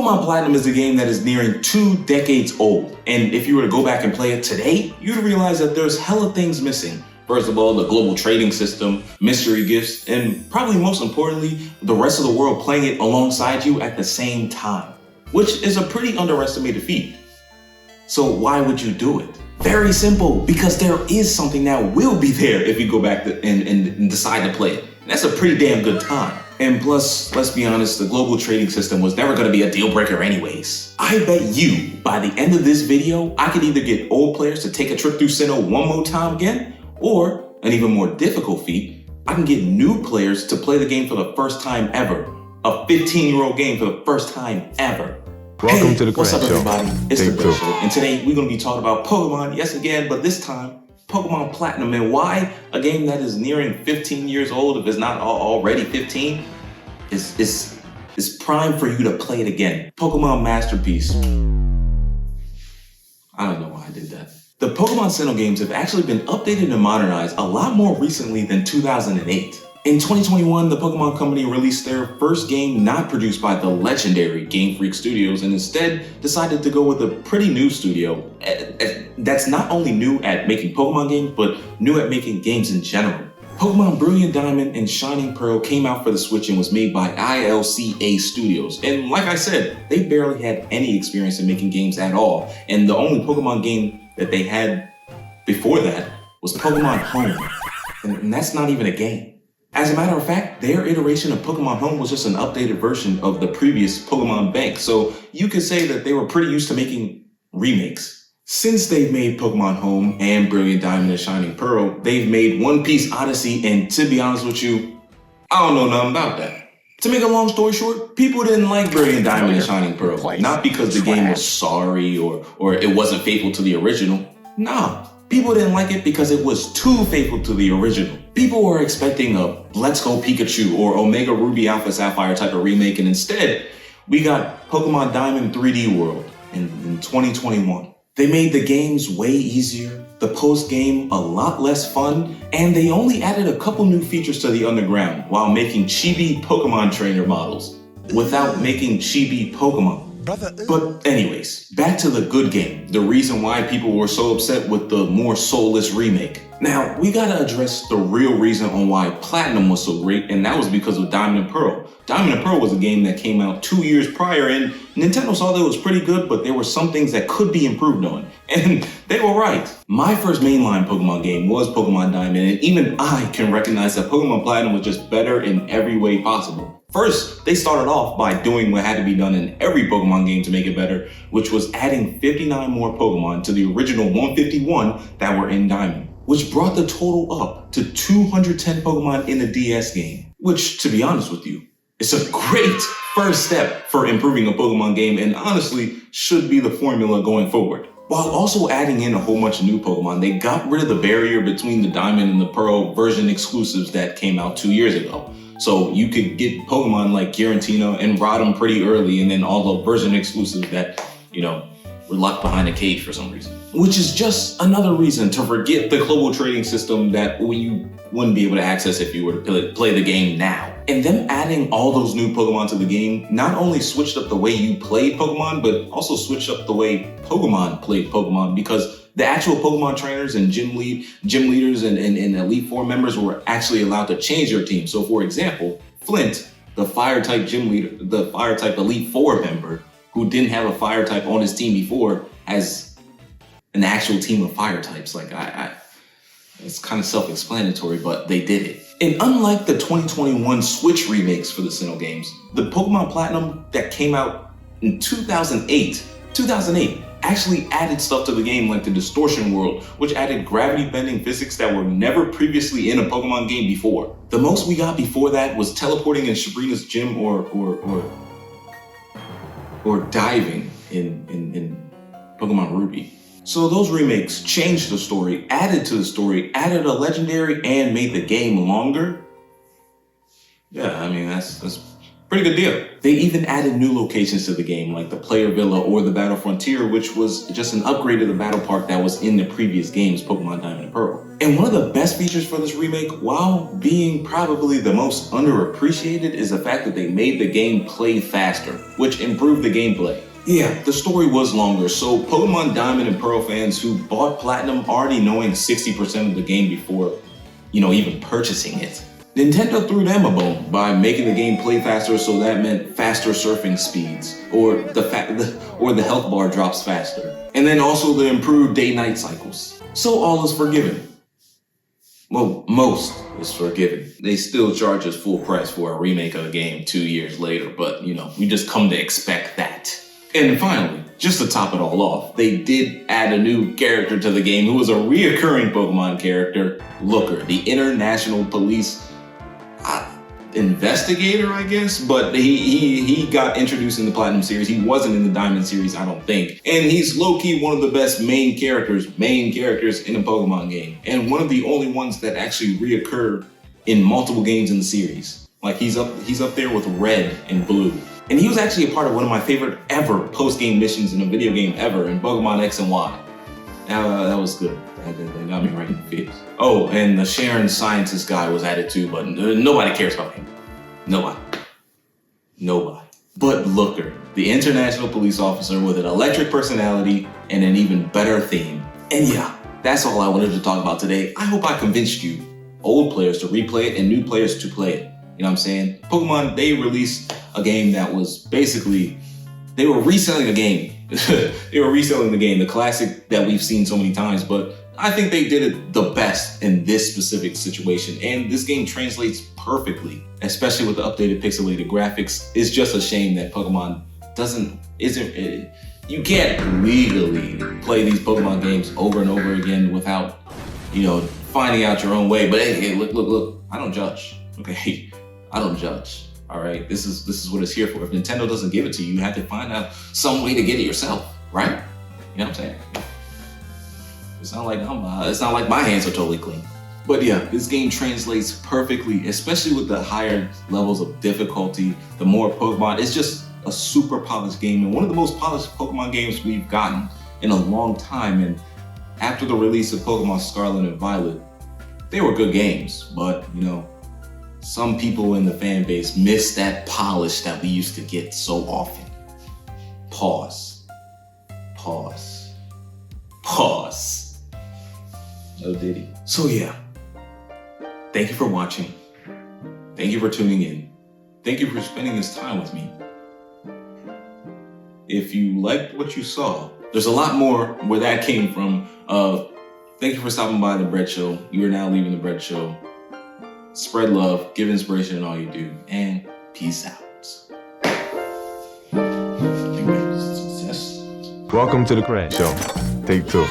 Pokemon Platinum is a game that is nearing 2 decades old, and if you were to go back and play it today, you'd realize that there's hella things missing. First of all, the global trading system, mystery gifts, and probably most importantly, the rest of the world playing it alongside you at the same time, which is a pretty underestimated feat. So why would you do it? Very simple, because there is something that will be there if you go back and decide to play it. And that's a pretty damn good time. And plus, let's be honest, the global trading system was never gonna be a deal breaker anyways. I bet you, by the end of this video, I could either get old players to take a trip through Sinnoh one more time again, or, an even more difficult feat, I can get new players to play the game for the first time ever. A 15-year-old game for the first time ever. Welcome to the What's up, Grand Show. everybody? It's the Day Grand 2. Show, and today we're gonna be talking about Pokemon, yes again, but this time, Pokemon Platinum, and why a game that is nearing 15 years old, if it's not already 15, is prime for you to play it again. Pokemon Masterpiece. I don't know why I did that. The Pokemon Sinnoh games have actually been updated and modernized a lot more recently than 2008. In 2021, the Pokemon Company released their first game not produced by the legendary Game Freak Studios and instead decided to go with a pretty new studio that's not only new at making Pokemon games, but new at making games in general. Pokemon Brilliant Diamond and Shining Pearl came out for the Switch and was made by ILCA Studios. And like I said, they barely had any experience in making games at all. And the only Pokemon game that they had before that was Pokemon Home. And that's not even a game. As a matter of fact, their iteration of Pokemon Home was just an updated version of the previous Pokemon Bank. So you could say that they were pretty used to making remakes. Since they've made Pokemon Home and Brilliant Diamond and Shining Pearl, they've made One Piece Odyssey, and to be honest with you, I don't know nothing about that. To make a long story short, people didn't like Brilliant Diamond and Shining Pearl. Not because the game was sorry or it wasn't faithful to the original. Nah, people didn't like it because it was too faithful to the original. People were expecting a Let's Go Pikachu or Omega Ruby Alpha Sapphire type of remake, and instead, we got Pokemon Diamond 3D World in 2021. They made the games way easier, the post-game a lot less fun, and they only added a couple new features to the underground while making chibi Pokemon trainer models without making chibi Pokemon. But anyways, back to the good game, the reason why people were so upset with the more soulless remake. Now, we gotta address the real reason on why Platinum was so great, and that was because of Diamond and Pearl. Diamond and Pearl was a game that came out 2 years prior, and Nintendo saw that it was pretty good, but there were some things that could be improved on, and they were right. My first mainline Pokemon game was Pokemon Diamond, and even I can recognize that Pokemon Platinum was just better in every way possible. First, they started off by doing what had to be done in every Pokemon game to make it better, which was adding 59 more Pokemon to the original 151 that were in Diamond, which brought the total up to 210 Pokemon in the DS game, which, to be honest with you, is a great first step for improving a Pokemon game and honestly should be the formula going forward. While also adding in a whole bunch of new Pokemon, they got rid of the barrier between the Diamond and the Pearl version exclusives that came out 2 years ago. So you could get Pokemon like Giratina and Rotom pretty early, and then all the version exclusives that, were locked behind a cage for some reason. Which is just another reason to forget the global trading system that you wouldn't be able to access if you were to play the game now. And them adding all those new Pokemon to the game not only switched up the way you played Pokemon, but also switched up the way Pokemon played Pokemon, because the actual Pokemon trainers and gym leaders and Elite Four members were actually allowed to change their team. So for example, Flint, the fire type gym leader, the fire type Elite Four member who didn't have a fire type on his team before, has an actual team of fire types. Like it's kind of self-explanatory, but they did it. And unlike the 2021 Switch remakes for the Sinnoh games, the Pokemon Platinum that came out in 2008 actually added stuff to the game like the Distortion World, which added gravity bending physics that were never previously in a Pokemon game before. The most we got before that was teleporting in Sabrina's gym or diving in Pokemon Ruby. So those remakes changed the story, added to the story, added a legendary, and made the game longer. Yeah, I mean, that's a pretty good deal. They even added new locations to the game, like the Player Villa or the Battle Frontier, which was just an upgrade of the Battle Park that was in the previous games, Pokemon Diamond and Pearl. And one of the best features for this remake, while being probably the most underappreciated, is the fact that they made the game play faster, which improved the gameplay. Yeah, the story was longer, so Pokemon Diamond and Pearl fans who bought Platinum already knowing 60% of the game before, even purchasing it, Nintendo threw them a bone by making the game play faster, so that meant faster surfing speeds, or the health bar drops faster. And then also the improved day-night cycles. So all is forgiven. Well, most is forgiven. They still charge us full price for a remake of a game 2 years later, but we just come to expect that. And finally, just to top it all off, they did add a new character to the game who was a reoccurring Pokemon character, Looker, the international police investigator, I guess, but he got introduced in the Platinum series. He wasn't in the Diamond series, I don't think. And he's low-key one of the best main characters in a Pokemon game. And one of the only ones that actually reoccur in multiple games in the series. Like he's up there with Red and Blue. And he was actually a part of one of my favorite ever post-game missions in a video game ever in Pokemon X and Y. That was good. That got me right in the face. Oh, and the Sharon scientist guy was added too, but nobody cares about him. Nobody. But Looker, the international police officer with an electric personality and an even better theme. And yeah, that's all I wanted to talk about today. I hope I convinced you, old players, to replay it and new players to play it. You know what I'm saying? Pokemon, they released a game that was basically, they were reselling a game. They were reselling the game, the classic that we've seen so many times, but I think they did it the best in this specific situation. And this game translates perfectly, especially with the updated pixelated graphics. It's just a shame that Pokemon you can't legally play these Pokemon games over and over again without, finding out your own way. But hey, look, I don't judge, okay? I don't judge. All right, this is what it's here for. If Nintendo doesn't give it to you, you have to find out some way to get it yourself, right? You know what I'm saying? It's not like my hands are totally clean. But yeah, this game translates perfectly, especially with the higher levels of difficulty, the more Pokemon. It's just a super polished game and one of the most polished Pokemon games we've gotten in a long time. And after the release of Pokemon Scarlet and Violet, they were good games, but some people in the fan base miss that polish that we used to get so often. Pause. No diddy. So yeah, thank you for watching. Thank you for tuning in. Thank you for spending this time with me. If you liked what you saw, there's a lot more where that came from. Thank you for stopping by the Bread Show. You are now leaving the Bread Show. Spread love, give inspiration in all you do, and peace out. Welcome to the Bread Show. Take 2.